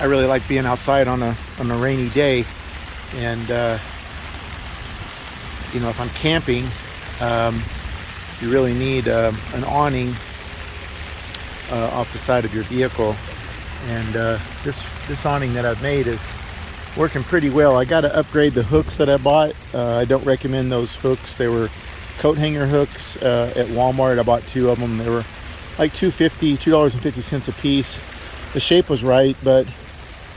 I really like being outside on a rainy day, and you know, if I'm camping, you really need an awning off the side of your vehicle. And this awning that I've made is working pretty well. I got to upgrade the hooks that I bought. I don't recommend those hooks. They were coat hanger hooks at Walmart. I bought 2 of them. They were like $2.50 a piece. The shape was right, but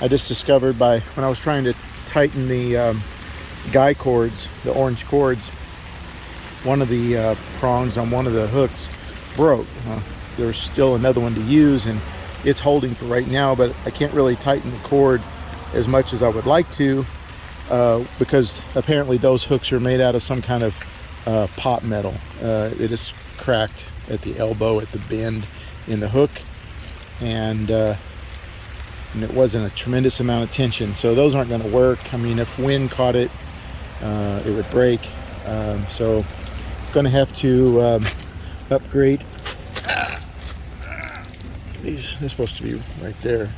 I just discovered when I was trying to tighten the guy cords, the orange cords, one of the prongs on one of the hooks broke. There's still another one to use, and it's holding for right now, but I can't really tighten the cord as much as I would like to because apparently those hooks are made out of some kind of pot metal. It is cracked at the elbow, at the bend in the hook, and it wasn't a tremendous amount of tension, so those aren't going to work. I mean, if wind caught it, it would break. So I'm going to have to upgrade. They're supposed to be right there.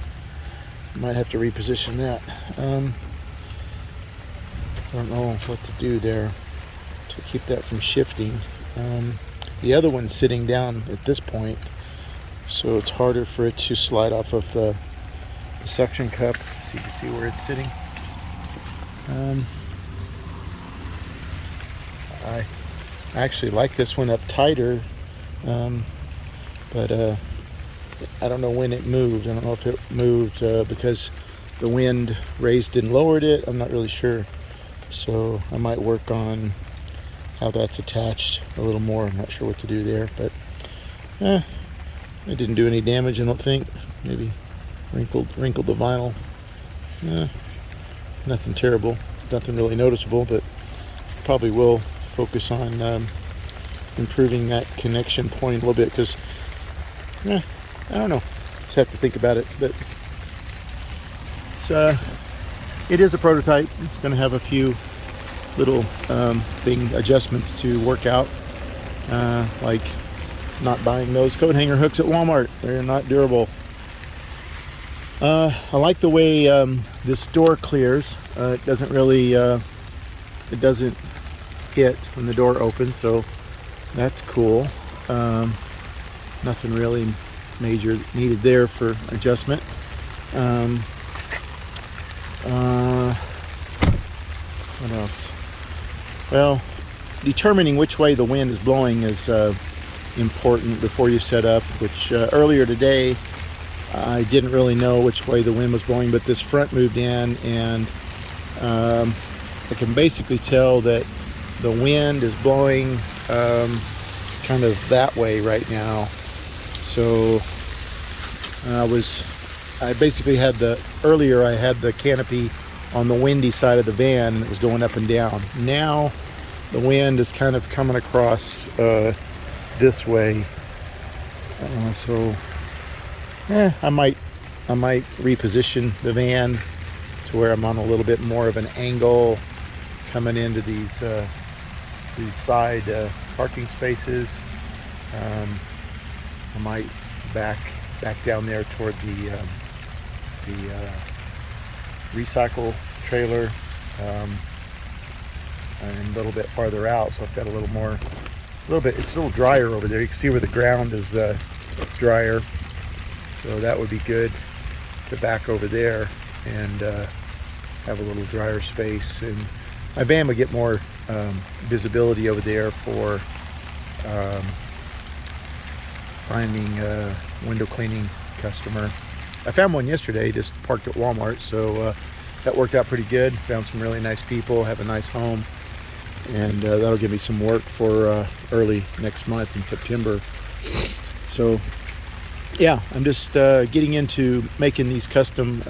Might have to reposition that. I don't know what to do there to keep that from shifting. The other one's sitting down at this point, so it's harder for it to slide off of the suction cup, so you can see where it's sitting. I actually like this one up tighter, but I don't know when it moved. I don't know if it moved because the wind raised and lowered it. I'm not really sure. So I might work on how that's attached a little more. I'm not sure what to do there, but it didn't do any damage, I don't think. Maybe wrinkled the vinyl. Nothing terrible, nothing really noticeable, but probably will focus on improving that connection point a little bit, because I don't know, just have to think about it. But it is a prototype. It's going to have a few little adjustments to work out, like not buying those coat hanger hooks at Walmart. They're not durable. I like the way this door clears. It doesn't really it doesn't hit when the door opens, so that's cool. Nothing really major needed there for adjustment. What else? Well, determining which way the wind is blowing is important before you set up, which earlier today I didn't really know which way the wind was blowing, but this front moved in, and I can basically tell that the wind is blowing kind of that way right now. So I basically had earlier I had the canopy on the windy side of the van, and it was going up and down. Now the wind is kind of coming across this way. So I might reposition the van to where I'm on a little bit more of an angle coming into these side parking spaces. I might back down there toward the recycle trailer, and a little bit farther out, so I've got it's a little drier over there. You can see where the ground is drier, so that would be good to back over there and have a little drier space. And my van would get more visibility over there for finding a window cleaning customer. I found one yesterday, just parked at Walmart, so that worked out pretty good. Found some really nice people, have a nice home, and that'll give me some work for early next month in September. So yeah, I'm just getting into making these custom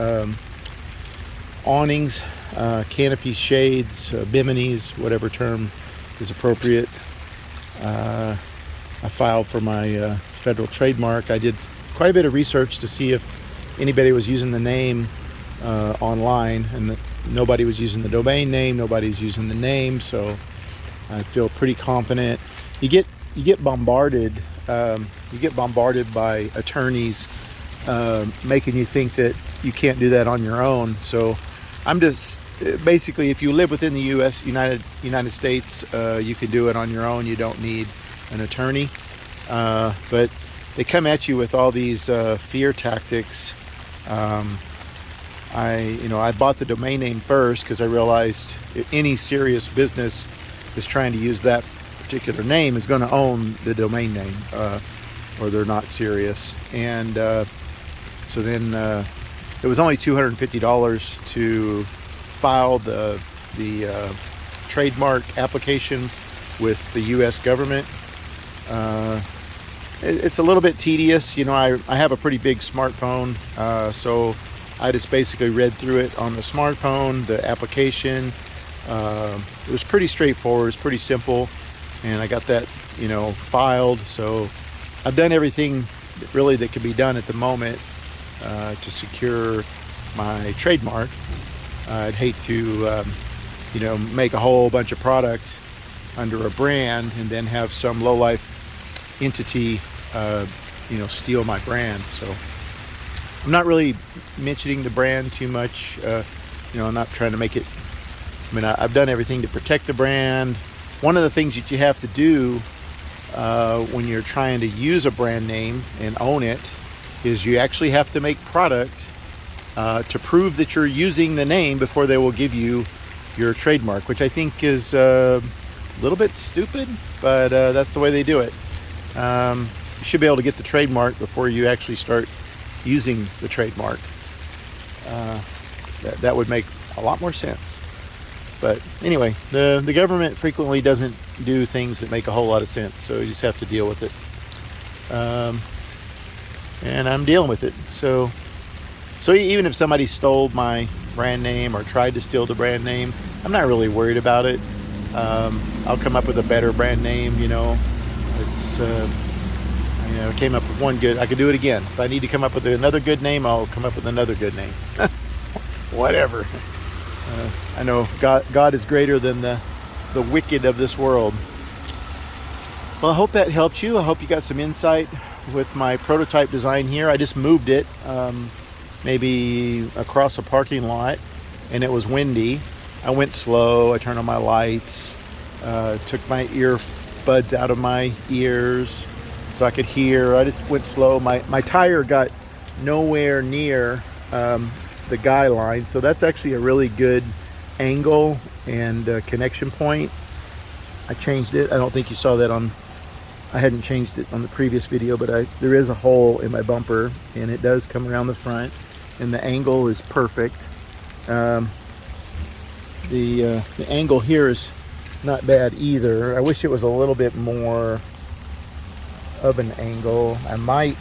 awnings, canopy shades, biminis, whatever term is appropriate. I filed for my federal trademark. I did quite a bit of research to see if anybody was using the name online, and nobody was using the domain name, nobody's using the name, so I feel pretty confident. You get bombarded by attorneys making you think that you can't do that on your own. So I'm just basically, if you live within the United States, you can do it on your own. You don't need an attorney. But they come at you with all these fear tactics. I bought the domain name first because I realized any serious business is trying to use that particular name is going to own the domain name, or they're not serious. And so then it was only $250 to file the trademark application with the U.S. government. It's a little bit tedious. I have a pretty big smartphone, so I just basically read through it on the smartphone, the application. It was pretty straightforward, it's pretty simple, and I got that, filed. So I've done everything really that can be done at the moment to secure my trademark. I'd hate to, make a whole bunch of product under a brand and then have some lowlife entity, steal my brand. So I'm not really mentioning the brand too much. I'm not trying to make it. I've done everything to protect the brand. One of the things that you have to do when you're trying to use a brand name and own it is you actually have to make product to prove that you're using the name before they will give you your trademark, which I think is a little bit stupid, but that's the way they do it. You should be able to get the trademark before you actually start using the trademark. That would make a lot more sense. But anyway, the government frequently doesn't do things that make a whole lot of sense, so you just have to deal with it. And I'm dealing with it. So even if somebody stole my brand name or tried to steal the brand name, I'm not really worried about it. I'll come up with a better brand name. It's I came up with one good. I could do it again. If I need to come up with another good name, I'll come up with another good name. Whatever. I know God is greater than the wicked of this world. Well, I hope that helped you. I hope you got some insight with my prototype design here. I just moved it maybe across a parking lot, and it was windy. I went slow. I turned on my lights, took my earbuds out of my ears so I could hear. I just went slow. My tire got nowhere near the guy line, so that's actually a really good angle and connection point. I changed it. I don't think you saw that I hadn't changed it on the previous video, but there is a hole in my bumper, and it does come around the front, and the angle is perfect. The angle here is not bad either. I wish it was a little bit more of an angle. I might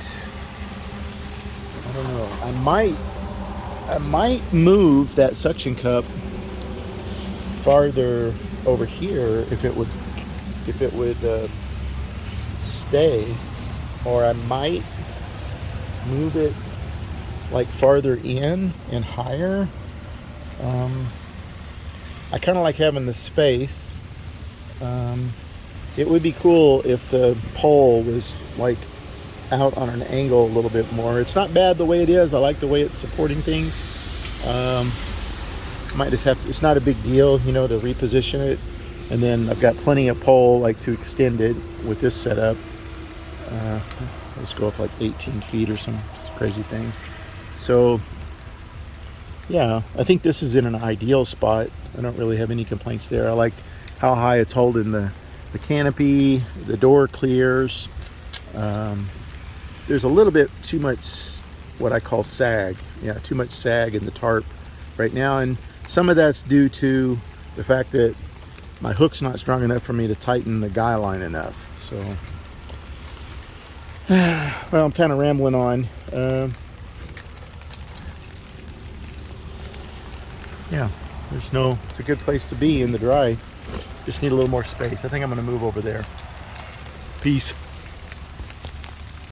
move that suction cup farther over here if it would stay, or I might move it like farther in and higher. I kind of like having the space. It would be cool if the pole was like out on an angle a little bit more. It's not bad the way it is. I like the way it's supporting things. Might just have to, it's not a big deal, to reposition it. And then I've got plenty of pole to extend it with this setup. Let's go up like 18 feet or some crazy thing. So yeah, I think this is in an ideal spot. I don't really have any complaints there. I like how high it's holding the canopy. The door clears. There's a little bit too much what I call sag. Yeah, too much sag in the tarp right now, and some of that's due to the fact that my hook's not strong enough for me to tighten the guy line enough. So well, I'm kind of rambling on. Yeah, it's a good place to be in the dry. Just need a little more space. I think I'm going to move over there. Peace.